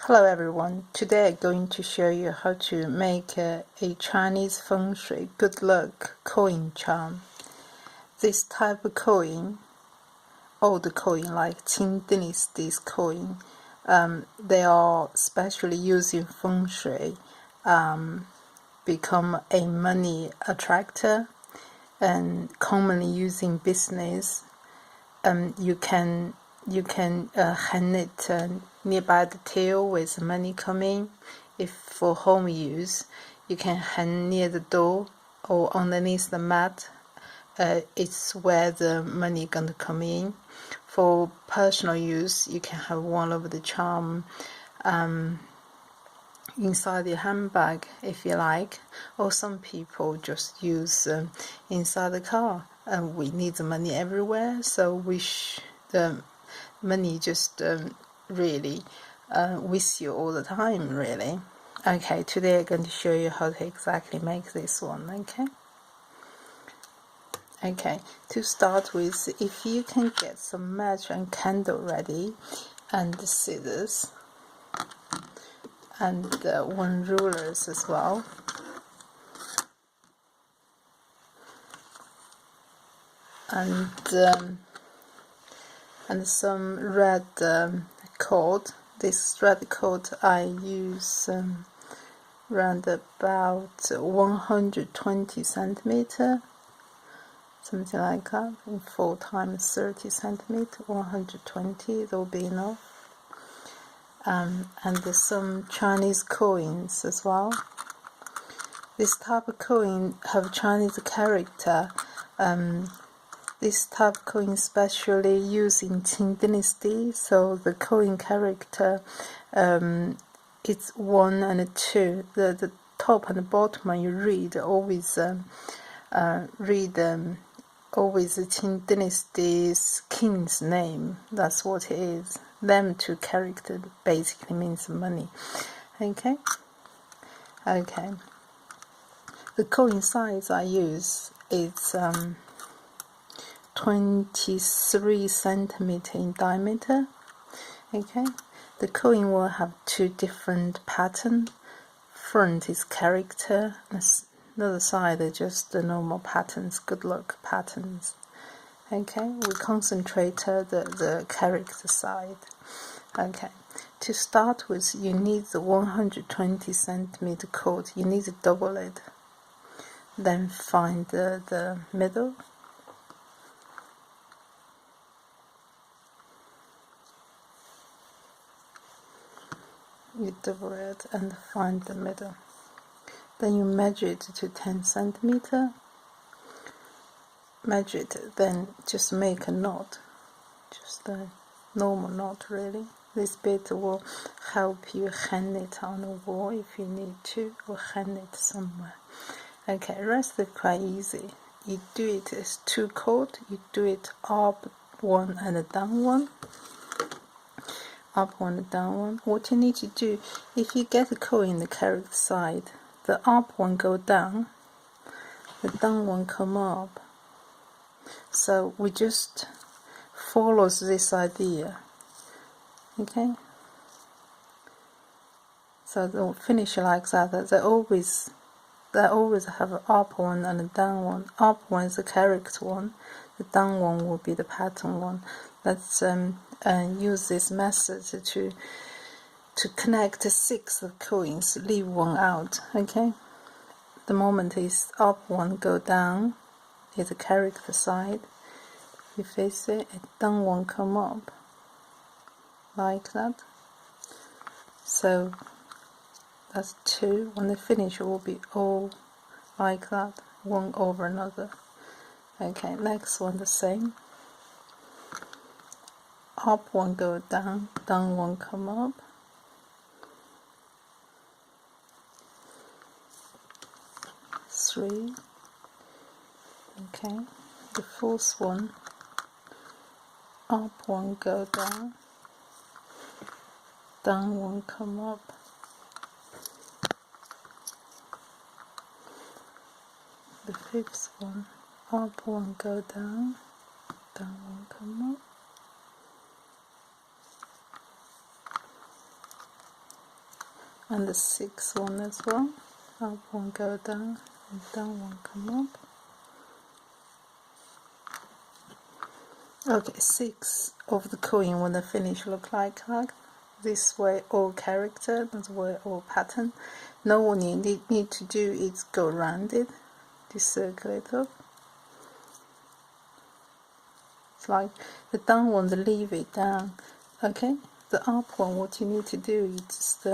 Hello everyone, today I'm going to show you how to make a Chinese Feng Shui good luck coin charm. This type of coin, old coin like Qing Dynasty's coin, they are specially used in Feng Shui, become a money attractor and commonly used in business. You can hang it nearby the tail with money coming. If for home use, you can hang near the door or underneath the mat. It's where the money gonna come in. For personal use, you can have one of the charm inside your handbag if you like, or some people just use inside the car. We need the money everywhere, so the money just really with you all the time, really. Okay, today I'm going to show you how to exactly make this one. Okay, to start with, if you can get some match and candle ready and scissors and one rulers as well, and some red cord. This red cord I use around about 120 centimeter, something like that, in 4 times 30 centimeter, 120, that will be enough. And there's some Chinese coins as well. This type of coin have Chinese character. This type of coin is especially used in Qing Dynasty, so the coin character it's 1 and 2. The top and the bottom when you read always always the Qing Dynasty's king's name. That's what it is. Them 2 characters basically means money. Okay. The coin size I use is 23 centimeter in diameter. Okay, the coin will have 2 different patterns. Front is character, another side is just the normal patterns, good luck patterns. Okay, we concentrate the character side. Okay, to start with, you need the 120 centimeter cord. You need to double it. Then find the middle. You double it and find the middle. Then you measure it to 10 centimeter. Measure it, then just make a knot. Just a normal knot, really. This bit will help you hang it on the wall if you need to, or hang it somewhere. Okay, rest is quite easy. You do it as 2 cord. You do it up 1 and down 1. Up 1 and down 1. What you need to do, if you get a coin in the character side, the up one go down, the down one come up. So we just follows this idea. Okay. So they'll finish like that. They always have an up one and a down one. Up one is the character one. The down one will be the pattern one. Let's use this method to connect 6 of coins, leave 1 out. Okay. The moment is up 1 go down is the character side. You face it, and down 1 come up like that. So that's 2. When they finish, it will be all like that, one over another. Okay, next one the same. Up 1 go down, down 1 come up. Three. Okay, the 4th one. Up 1 go down, down 1 come up. The 5th one. Up 1 go down, down 1 come up. and the 6th one as well. Up one go down, and down one come up. Okay, 6 of the coin when the finish look like that. This way all character, that's way all pattern. Now what you need to do is go around it, to circle it up. It's like the down one, leave it down. Okay, the up one, what you need to do is just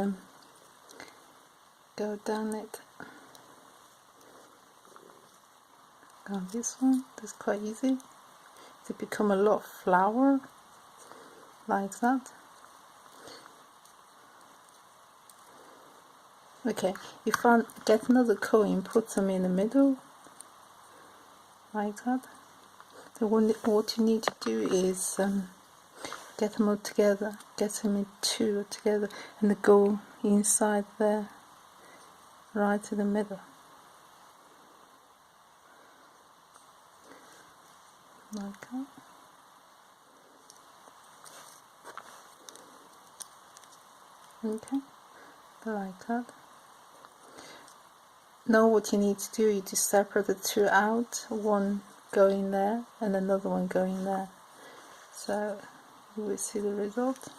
go down it. Go on this one, that's quite easy. To become a lot of flower, like that. Okay, if I get another coin, put them in the middle, like that. So what you need to do is get them all together, get them in 2 together, and go inside there, right to the middle. Like that. Okay, like that. Now what you need to do is to separate the 2 out, one going there and another one going there. So you will see the result,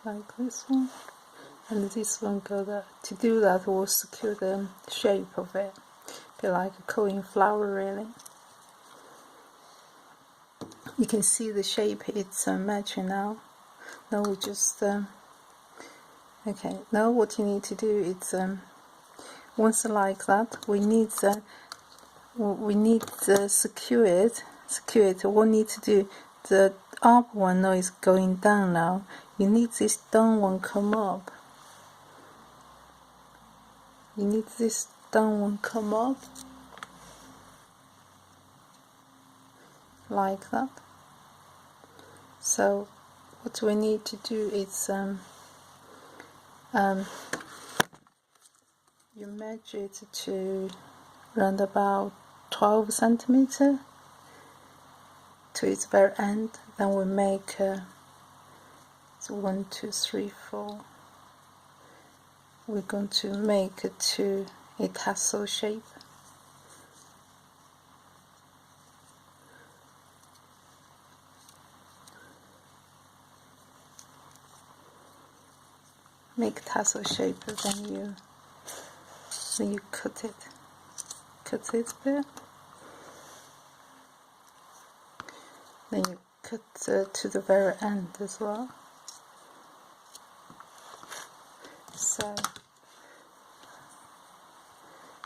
like this one, and this one go there. To do that, we'll secure the shape of it, be like a coin flower really. You can see the shape, it's matching now. Now we just okay, now what you need to do is once like that, we need to secure it. What you need to do, the up one now is going down now. You need this down one come up. You need this down one come up, like that. So what we need to do is you measure it to around about 12 centimeter to its very end. Then we make so 1, 2, 3, 4. We're going to make it to a tassel shape. Make tassel shape, and then you cut it a bit. Then you cut to the very end as well.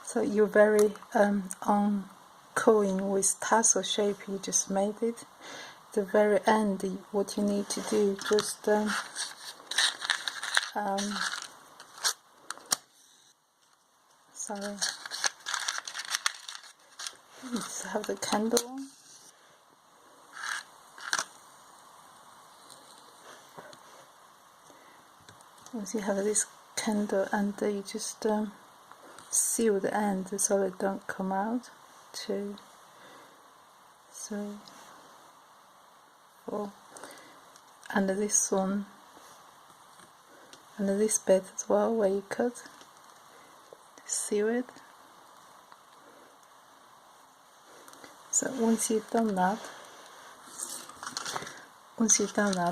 So you're very on coin with tassel shape. You just made it. The very end, what you need to do, just sorry, let's have the candle on. Once you have this candle, and you just seal the end so it don't come out. 2, 3, 4. And this one, and this bit as well, where you cut, seal it. So once you've done that,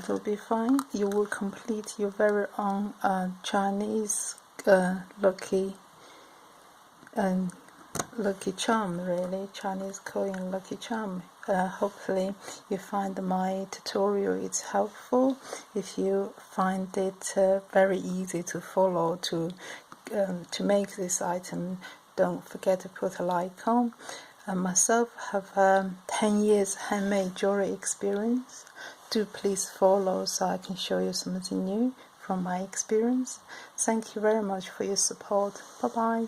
it'll be fine. You will complete your very own Chinese lucky charm, really. Chinese coin lucky charm. Hopefully you find my tutorial is helpful. If you find it very easy to follow to make this item, don't forget to put a like on. Myself have 10 years handmade jewelry experience. Do please follow so I can show you something new from my experience. Thank you very much for your support. Bye bye.